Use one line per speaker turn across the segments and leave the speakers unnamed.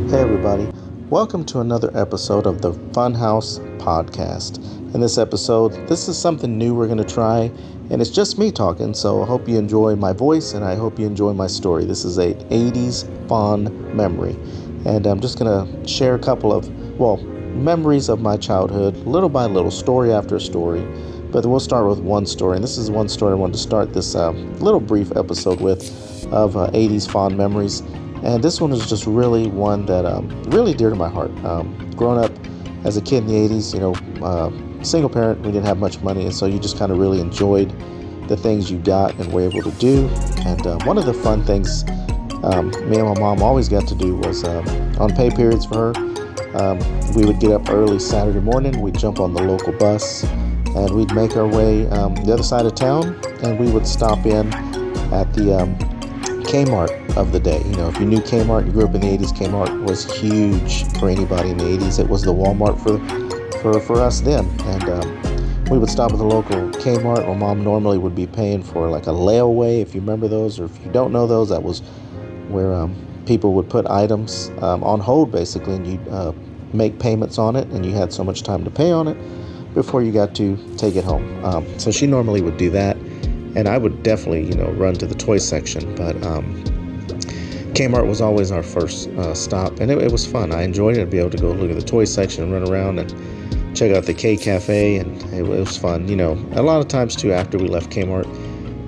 Hey everybody, welcome to another episode of the FunHouse podcast. In this episode, this is something new we're going to try, and it's just me talking, so I hope you enjoy my voice and I hope you enjoy my story. This is a 80s fond memory, and I'm just going to share a couple of, memories of my childhood, little by little, story after story. But we'll start with one story, and this is one story I wanted to start this little brief episode with of 80s fond memories. And this one is just really one that really dear to my heart. Growing up as a kid in the 80s, single parent, we didn't have much money, and so you just kind of really enjoyed the things you got and were able to do. And one of the fun things me and my mom always got to do was on pay periods for her, we would get up early Saturday morning, we'd jump on the local bus, and we'd make our way the other side of town, and we would stop in at the Kmart of the day. If you knew Kmart, you grew up in the 80s, Kmart was huge for anybody in the 80s. It was the Walmart for us then. And we would stop at the local Kmart. My mom normally would be paying for like a layaway, if you remember those, or if you don't know those, that was where people would put items on hold basically, and you'd make payments on it, and you had so much time to pay on it before you got to take it home. So she normally would do that. And I would definitely, run to the toy section. But Kmart was always our first stop. And it was fun. I enjoyed it. I'd be able to go look at the toy section and run around and check out the K Cafe. And it was fun. A lot of times, too, after we left Kmart,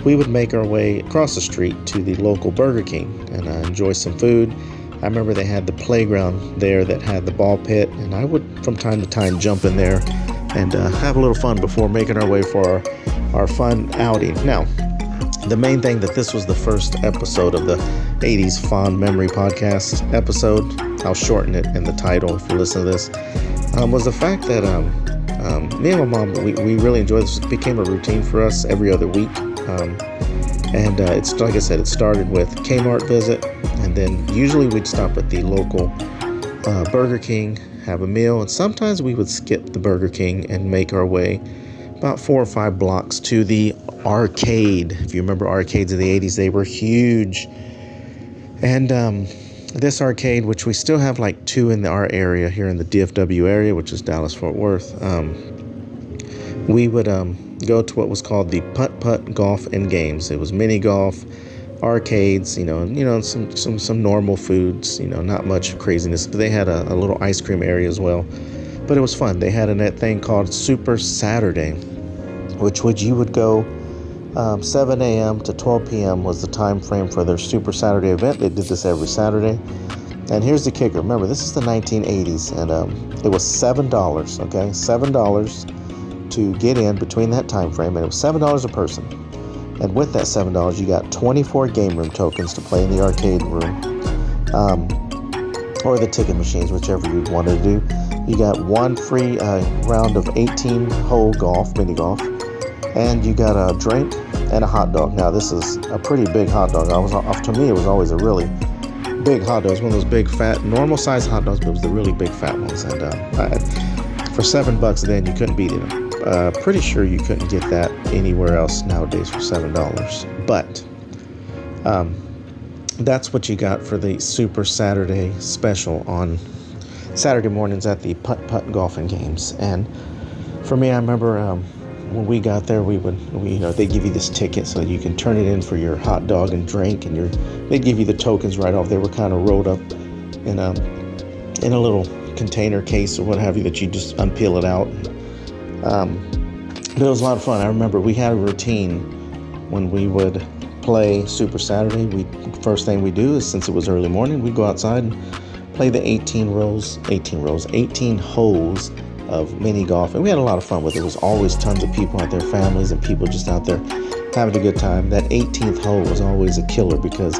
we would make our way across the street to the local Burger King and enjoy some food. I remember they had the playground there that had the ball pit. And I would, from time to time, jump in there and have a little fun before making our way for our fun outing. Now, the main thing that this was the first episode of the 80s Fond Memory Podcast episode, I'll shorten it in the title if you listen to this, was the fact that me and my mom, we really enjoyed this. It became a routine for us every other week. And it's like I said, it started with Kmart visit, and then usually we'd stop at the local Burger King, have a meal, and sometimes we would skip the Burger King and make our way about 4 or 5 blocks to the arcade. If you remember arcades of the 80s, they were huge. And this arcade, which we still have like 2 in our area here in the DFW area, which is Dallas-Fort Worth, we would go to what was called the putt-putt golf and games. It was mini golf, arcades, some normal foods, not much craziness. But they had a little ice cream area as well. But it was fun. They had a thing called Super Saturday, which you would go 7 a.m. to 12 p.m. was the time frame for their Super Saturday event. They did this every Saturday. And here's the kicker. Remember, this is the 1980s, and it was $7, okay? $7 to get in between that time frame, and it was $7 a person. And with that $7, you got 24 game room tokens to play in the arcade room, or the ticket machines, whichever you'd want to do. You got 1 free round of 18-hole golf, mini golf, and you got a drink and a hot dog. Now, this is a pretty big hot dog. To me, it was always a really big hot dog. It was one of those big, fat, normal-sized hot dogs, but it was the really big, fat ones. And for $7 then, you couldn't beat it. Pretty sure you couldn't get that anywhere else nowadays for $7. But that's what you got for the Super Saturday special on Saturday mornings at the putt-putt golf and games. And for me, I remember when we got there, they give you this ticket so you can turn it in for your hot dog and drink, and they give you the tokens right off. They were kind of rolled up in a little container case or what have you that you just unpeel it out. But it was a lot of fun. I remember we had a routine when we would play Super Saturday. First thing we do is, since it was early morning, we'd go outside and play the 18 holes of mini golf, and we had a lot of fun with it. There was always tons of people out there, families and people just out there having a good time. That 18th hole was always a killer because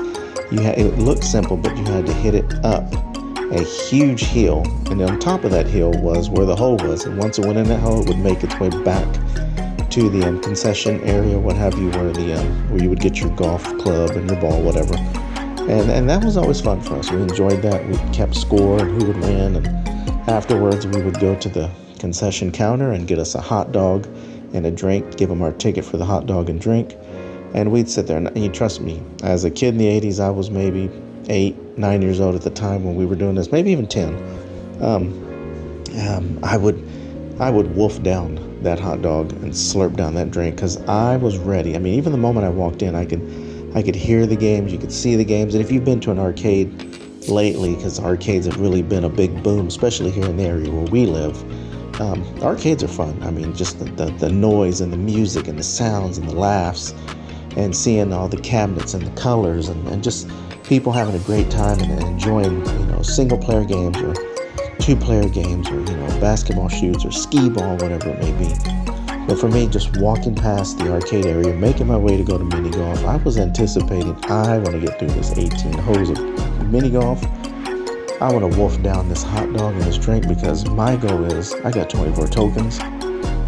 it looked simple, but you had to hit it up a huge hill, and on top of that hill was where the hole was, and once it went in that hole, it would make its way back to the concession area, what have you, where you would get your golf club and your ball, whatever. And that was always fun for us. We enjoyed that. We kept score and who would win. And afterwards, we would go to the concession counter and get us a hot dog and a drink, give them our ticket for the hot dog and drink. And we'd sit there. And you trust me, as a kid in the 80s, I was maybe 8, 9 years old at the time when we were doing this, maybe even 10. I would wolf down that hot dog and slurp down that drink because I was ready. I mean, even the moment I walked in, I could hear the games, you could see the games. And if you've been to an arcade lately, because arcades have really been a big boom, especially here in the area where we live, arcades are fun. I mean, just the noise and the music and the sounds and the laughs and seeing all the cabinets and the colors and just people having a great time and enjoying, single player games or 2-player games or, basketball shoots or skee ball, whatever it may be. But for me, just walking past the arcade area, making my way to go to mini golf, I was anticipating, I want to get through this 18 holes of mini golf. I want to wolf down this hot dog and this drink because my goal is, I got 24 tokens.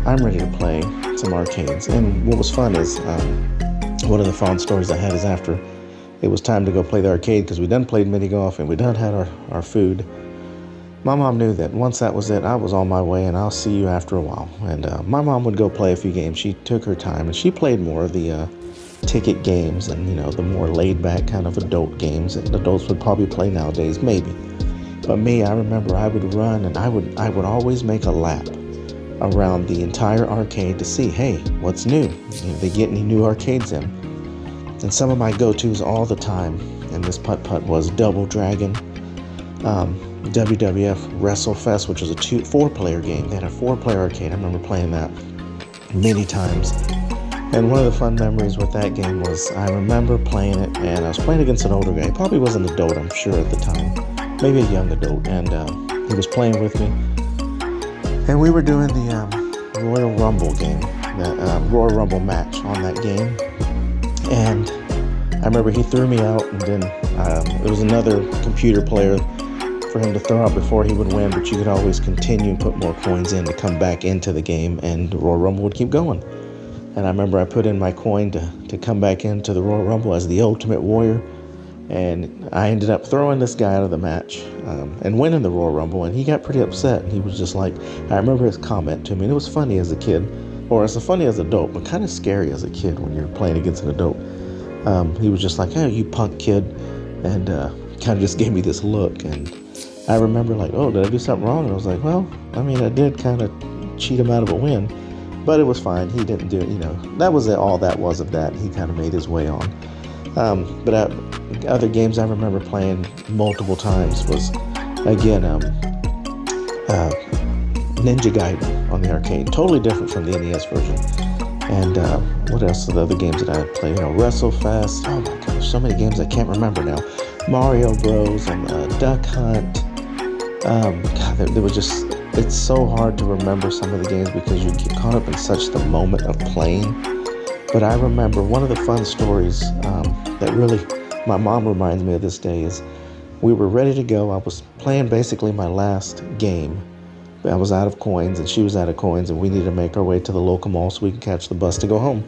I'm ready to play some arcades. And what was fun is, one of the fond stories I had is after it was time to go play the arcade, because we done played mini golf and we done had our food. My mom knew that once that was it, I was on my way and I'll see you after a while. And my mom would go play a few games. She took her time and she played more of the ticket games and, the more laid back kind of adult games that adults would probably play nowadays, maybe. But me, I remember I would run and I would always make a lap around the entire arcade to see, hey, what's new? They get any new arcades in? And some of my go-tos all the time in this putt-putt was Double Dragon, WWF WrestleFest, which was a 4-player game. They had a 4-player arcade. I remember playing that many times. And one of the fun memories with that game was I remember playing it, and I was playing against an older guy. He probably was an adult, I'm sure, at the time. Maybe a young adult. And he was playing with me. And we were doing the Royal Rumble game, the Royal Rumble match on that game. And I remember he threw me out, and then there was another computer player for him to throw out before he would win, but you could always continue and put more coins in to come back into the game, and the Royal Rumble would keep going. And I remember I put in my coin to come back into the Royal Rumble as the Ultimate Warrior, and I ended up throwing this guy out of the match and winning the Royal Rumble, and he got pretty upset. He was just like, I remember his comment to me, and it was funny as a kid, or it's funny as an adult, but kind of scary as a kid when you're playing against an adult. He was just like, hey, you punk kid, and kind of just gave me this look, and I remember like, oh, did I do something wrong? And I was like, well, I mean, I did kind of cheat him out of a win, but it was fine. He didn't do it, that was all that was of that. He kind of made his way on. But other games I remember playing multiple times was, again, Ninja Gaiden on the arcade. Totally different from the NES version. And what else are the other games that I had played? WrestleFest. Oh my gosh, so many games I can't remember now. Mario Bros. And Duck Hunt. God, there was just, it's so hard to remember some of the games because you get caught up in such the moment of playing. But I remember one of the fun stories that really, my mom reminds me of this day is we were ready to go. I was playing basically my last game. I was out of coins and she was out of coins, and we needed to make our way to the local mall so we could catch the bus to go home.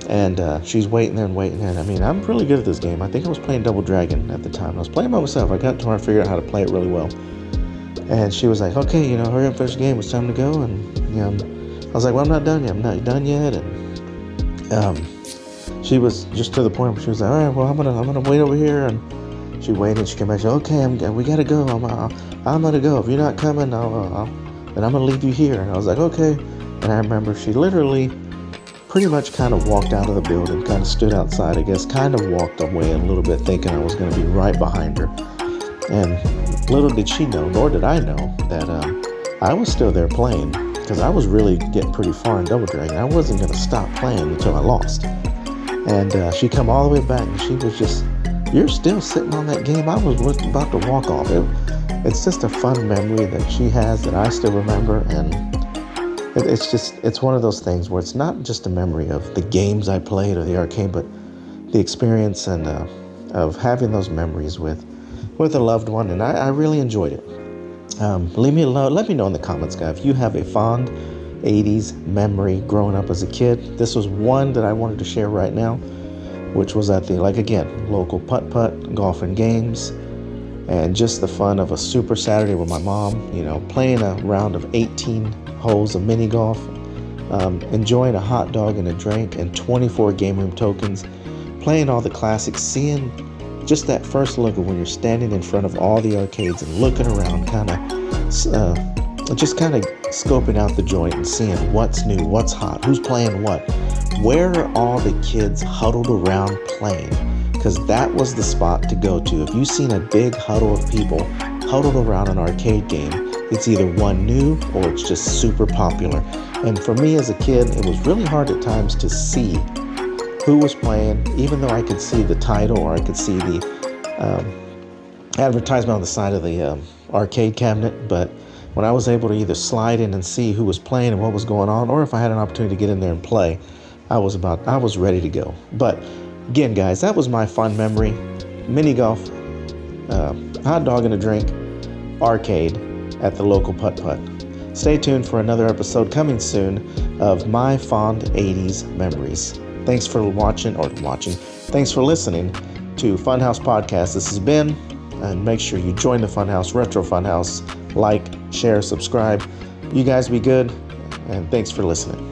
And she's waiting there and waiting there. And I mean, I'm really good at this game. I think I was playing Double Dragon at the time. I was playing by myself. I got to where I figured out how to play it really well. And she was like, okay, hurry up, finish the game. It's time to go. And I was like, well, I'm not done yet. I'm not done yet. And she was just to the point where she was like, all right, well, I'm gonna wait over here. And she waited. And she came back. She said, okay, we gotta go. I'm gonna go. If you're not coming, then I'm gonna leave you here. And I was like, okay. And I remember she literally pretty much kind of walked out of the building, kind of stood outside, I guess, kind of walked away a little bit thinking I was going to be right behind her. And little did she know, nor did I know, that I was still there playing, because I was really getting pretty far in Double Dragon. I wasn't going to stop playing until I lost. And she come all the way back, and she was just, you're still sitting on that game? I was about to walk off. It's just a fun memory that she has that I still remember, and it's one of those things where it's not just a memory of the games I played or the arcade, but the experience and of having those memories with a loved one, and I really enjoyed it. Leave me alone. Let me know in the comments, guys, if you have a fond 80s memory growing up as a kid. This was one that I wanted to share right now, which was at the, local putt-putt, golf and games, and just the fun of a super Saturday with my mom, playing a round of 18 holes of mini golf, enjoying a hot dog and a drink and 24 game room tokens, playing all the classics, seeing just that first look of when you're standing in front of all the arcades and looking around, just kind of scoping out the joint and seeing what's new, what's hot, who's playing what, where are all the kids huddled around playing, because that was the spot to go to. If you've seen a big huddle of people huddled around an arcade game, it's either one new or it's just super popular. And for me as a kid, it was really hard at times to see who was playing, even though I could see the title or I could see the advertisement on the side of the arcade cabinet. But when I was able to either slide in and see who was playing and what was going on, or if I had an opportunity to get in there and play, I was ready to go. But again, guys, that was my fun memory. Mini golf, hot dog and a drink, arcade at the local putt-putt. Stay tuned for another episode coming soon of my fond 80s memories. Thanks for Thanks for listening to FunHouse Podcast. This has been, and make sure you join the FunHouse, Retro FunHouse. Like, share, subscribe. You guys be good, and thanks for listening.